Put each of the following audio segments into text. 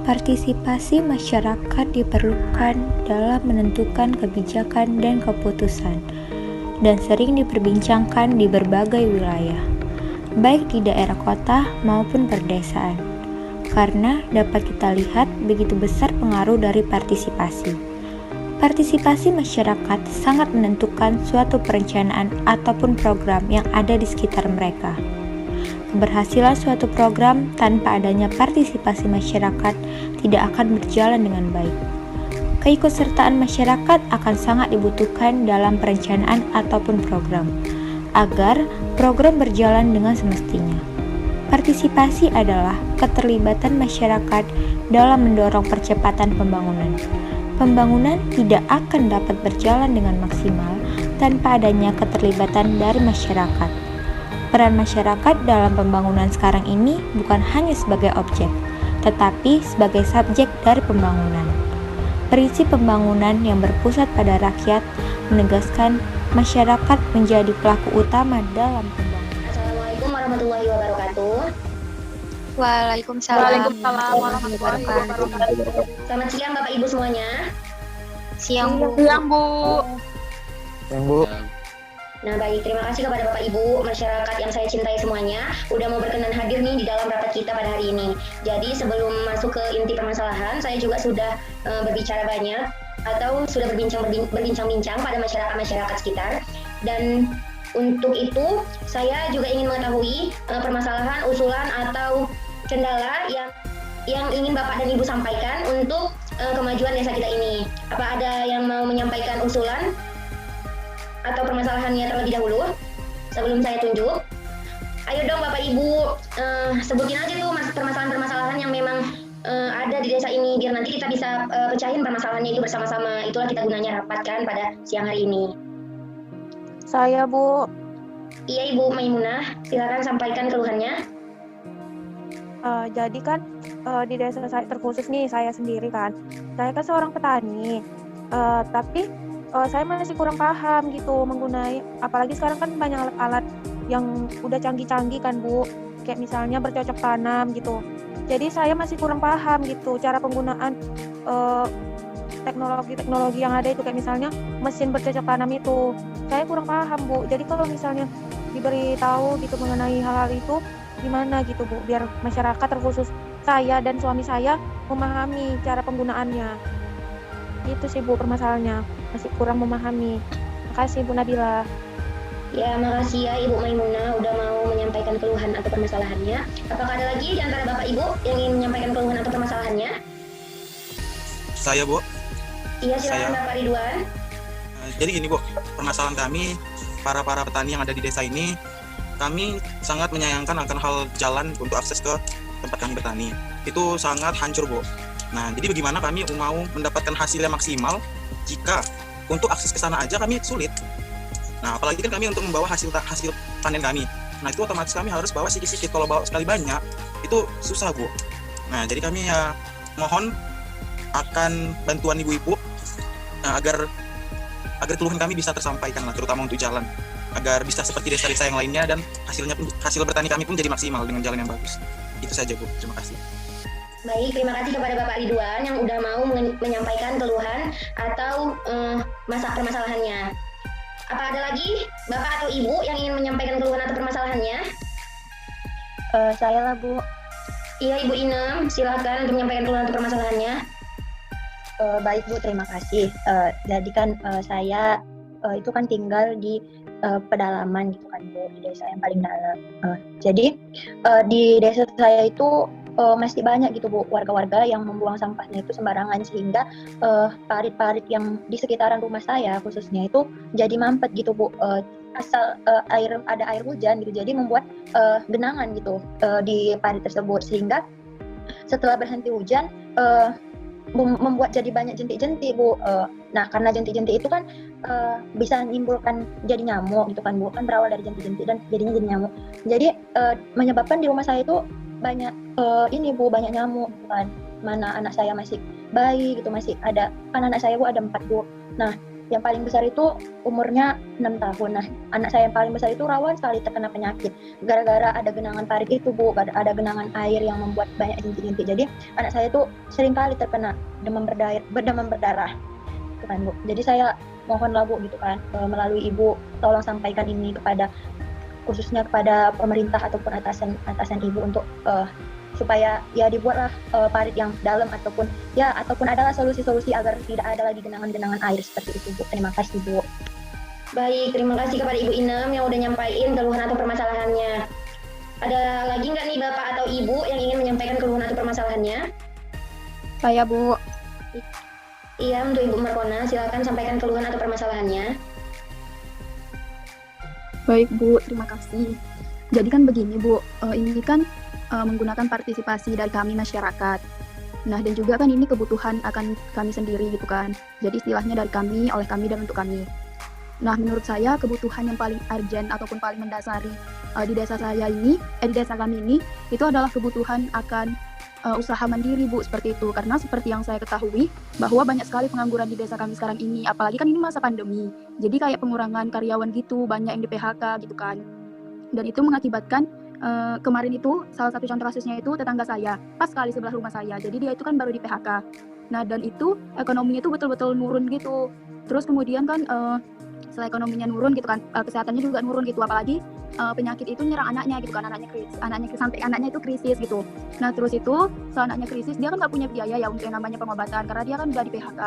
Partisipasi masyarakat diperlukan dalam menentukan kebijakan dan keputusan, dan sering diperbincangkan di berbagai wilayah, baik di daerah kota maupun perdesaan, karena dapat kita lihat begitu besar pengaruh dari partisipasi. Partisipasi masyarakat sangat menentukan suatu perencanaan ataupun program yang ada di sekitar mereka. Keberhasilan suatu program tanpa adanya partisipasi masyarakat tidak akan berjalan dengan baik. Keikutsertaan masyarakat akan sangat dibutuhkan dalam perencanaan ataupun program, agar program berjalan dengan semestinya. Partisipasi adalah keterlibatan masyarakat dalam mendorong percepatan pembangunan. Pembangunan tidak akan dapat berjalan dengan maksimal tanpa adanya keterlibatan dari masyarakat. Peran masyarakat dalam pembangunan sekarang ini bukan hanya sebagai objek, tetapi sebagai subjek dari pembangunan. Prinsip pembangunan yang berpusat pada rakyat menegaskan masyarakat menjadi pelaku utama dalam pembangunan. Assalamualaikum warahmatullahi wabarakatuh. Waalaikumsalam warahmatullahi wabarakatuh. Selamat siang Bapak Ibu semuanya. Siang Bu. Yang Bu. Nah baik, terima kasih kepada Bapak Ibu, masyarakat yang saya cintai semuanya, udah mau berkenan hadir nih di dalam rapat kita pada hari ini. Jadi sebelum masuk ke inti permasalahan, saya juga sudah berbicara banyak atau sudah berbincang-bincang pada masyarakat sekitar. Dan untuk itu, saya juga ingin mengetahui permasalahan, usulan atau kendala yang ingin Bapak dan Ibu sampaikan untuk kemajuan desa kita ini. Apa ada yang mau menyampaikan usulan atau permasalahannya terlebih dahulu sebelum saya tunjuk? Ayo dong Bapak Ibu, sebutin aja tuh permasalahan-permasalahan yang memang ada di desa ini, biar nanti kita bisa pecahin permasalahannya itu bersama-sama. Itulah kita gunanya rapat kan pada siang hari ini. Saya Bu. Iya Ibu Maimunah, silakan sampaikan keluhannya. Jadi kan di desa saya terkhusus nih, saya sendiri kan. Saya kan seorang petani, tapi saya masih kurang paham gitu mengenai, apalagi sekarang kan banyak alat-alat yang udah canggih-canggih kan Bu, kayak misalnya bercocok tanam gitu. Jadi saya masih kurang paham gitu cara penggunaan teknologi-teknologi yang ada itu, kayak misalnya mesin bercocok tanam itu. Saya kurang paham Bu. Jadi kalau misalnya diberitahu gitu mengenai hal-hal itu gimana gitu Bu, biar masyarakat terkhusus saya dan suami saya memahami cara penggunaannya. Itu sih Bu permasalahannya, masih kurang memahami. Makasih Bu Nabila. Ya, makasih ya Ibu Maimunah udah mau menyampaikan keluhan atau permasalahannya. Apakah ada lagi di antara Bapak Ibu yang ingin menyampaikan keluhan atau permasalahannya? Saya Bu. Iya, silakan Bapak Ridwan. Jadi gini Bu, permasalahan kami para petani yang ada di desa ini, kami sangat menyayangkan akan hal jalan untuk akses ke tempat kami bertani. Itu sangat hancur Bu. Nah, jadi bagaimana kami mau mendapatkan hasil yang maksimal jika untuk akses ke sana aja kami sulit. Nah, apalagi kan kami untuk membawa hasil panen kami. Nah, itu otomatis kami harus bawa sedikit-sedikit. Kalau bawa sekali banyak, itu susah Bu. Nah, jadi kami ya mohon akan bantuan ibu-ibu agar keluhan kami bisa tersampaikan lah, terutama untuk jalan, agar bisa seperti desa-desa yang lainnya dan hasil bertani kami pun jadi maksimal dengan jalan yang bagus. Itu saja Bu. Terima kasih. Baik, terima kasih kepada Bapak Ridwan yang udah mau menyampaikan keluhan atau permasalahannya. Apa ada lagi Bapak atau Ibu yang ingin menyampaikan keluhan atau permasalahannya? Saya lah Bu. Iya Ibu Inem, silakan untuk menyampaikan keluhan atau permasalahannya. Baik Bu, terima kasih. Jadi kan saya itu kan tinggal di pedalaman gitu kan Bu, di desa yang paling dalam. Jadi di desa saya itu masih banyak gitu Bu warga-warga yang membuang sampahnya itu sembarangan, sehingga parit-parit yang di sekitaran rumah saya khususnya itu jadi mampet gitu Bu. Asal ada air hujan gitu, jadi membuat genangan gitu di parit tersebut, sehingga setelah berhenti hujan membuat jadi banyak jentik-jentik Bu. Nah, karena jentik-jentik itu kan bisa menimbulkan jadi nyamuk gitu kan Bu, kan berawal dari jentik-jentik dan jadinya jadi nyamuk. Jadi menyebabkan di rumah saya itu banyak banyak nyamuk gitu kan. Mana anak saya masih bayi gitu, masih ada, kan anak saya Bu ada 4 Bu. Nah, yang paling besar itu umurnya 6 tahun. Nah, anak saya yang paling besar itu rawan sekali terkena penyakit. Gara-gara ada genangan parit itu, Bu, ada genangan air yang membuat banyak rintik-rintik. Jadi, anak saya itu sering kali terkena demam berdarah. Gitu kan, Bu. Jadi saya mohonlah, Bu, gitu kan, melalui Ibu tolong sampaikan ini kepada khususnya kepada pemerintah ataupun atasan Ibu untuk supaya ya dibuatlah parit yang dalam ataupun adalah solusi-solusi agar tidak ada lagi genangan-genangan air seperti itu, Bu. Terima kasih, Bu. Baik, terima kasih kepada Ibu Inem yang udah nyampaikan keluhan atau permasalahannya. Ada lagi nggak nih Bapak atau Ibu yang ingin menyampaikan keluhan atau permasalahannya? Saya, Bu. Iya, untuk Ibu Markona, silakan sampaikan keluhan atau permasalahannya. Baik, Bu. Terima kasih. Jadi kan begini, Bu. Ini kan menggunakan partisipasi dari kami masyarakat. Nah, dan juga kan ini kebutuhan akan kami sendiri gitu kan. Jadi istilahnya dari kami, oleh kami, dan untuk kami. Nah, menurut saya kebutuhan yang paling urgent ataupun paling mendasari di desa kami ini, itu adalah kebutuhan akan usaha mandiri, Bu, seperti itu. Karena seperti yang saya ketahui, bahwa banyak sekali pengangguran di desa kami sekarang ini, apalagi kan ini masa pandemi. Jadi kayak pengurangan karyawan gitu, banyak yang di PHK gitu kan. Dan itu mengakibatkan kemarin itu salah satu contoh kasusnya itu tetangga saya, pas sekali sebelah rumah saya. Jadi dia itu kan baru di PHK. Nah, dan itu ekonominya itu betul-betul nurun gitu. Terus kemudian kan setelah ekonominya nurun gitu kan, kesehatannya juga nurun gitu, apalagi penyakit itu nyerang anaknya gitu kan, sampai anaknya itu krisis gitu. Nah, terus itu setelah anaknya krisis, dia kan nggak punya biaya ya untuk yang namanya pengobatan karena dia kan udah di PHK.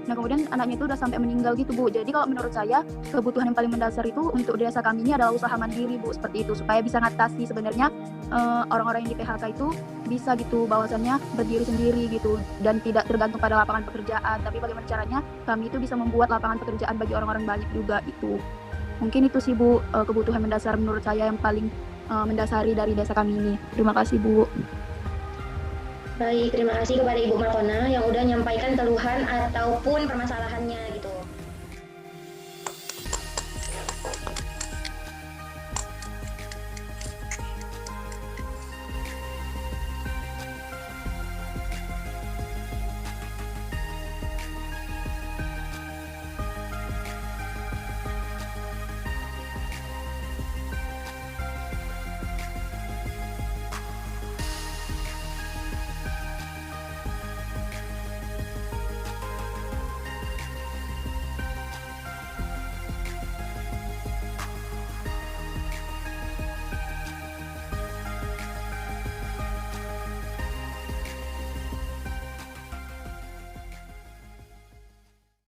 Nah, kemudian anaknya itu udah sampai meninggal gitu, Bu. Jadi kalau menurut saya kebutuhan yang paling mendasar itu untuk desa kami ini adalah usaha mandiri, Bu, seperti itu, supaya bisa ngatasi sebenarnya orang-orang yang di PHK itu bisa gitu bahwasannya berdiri sendiri gitu dan tidak tergantung pada lapangan pekerjaan, tapi bagaimana caranya kami itu bisa membuat lapangan pekerjaan bagi orang-orang banyak juga itu. Mungkin itu sih, Bu, kebutuhan mendasar menurut saya yang paling mendasari dari desa kami ini. Terima kasih, Bu. Baik, terima kasih kepada Ibu Markona yang udah nyampaikan keluhan ataupun permasalahannya gitu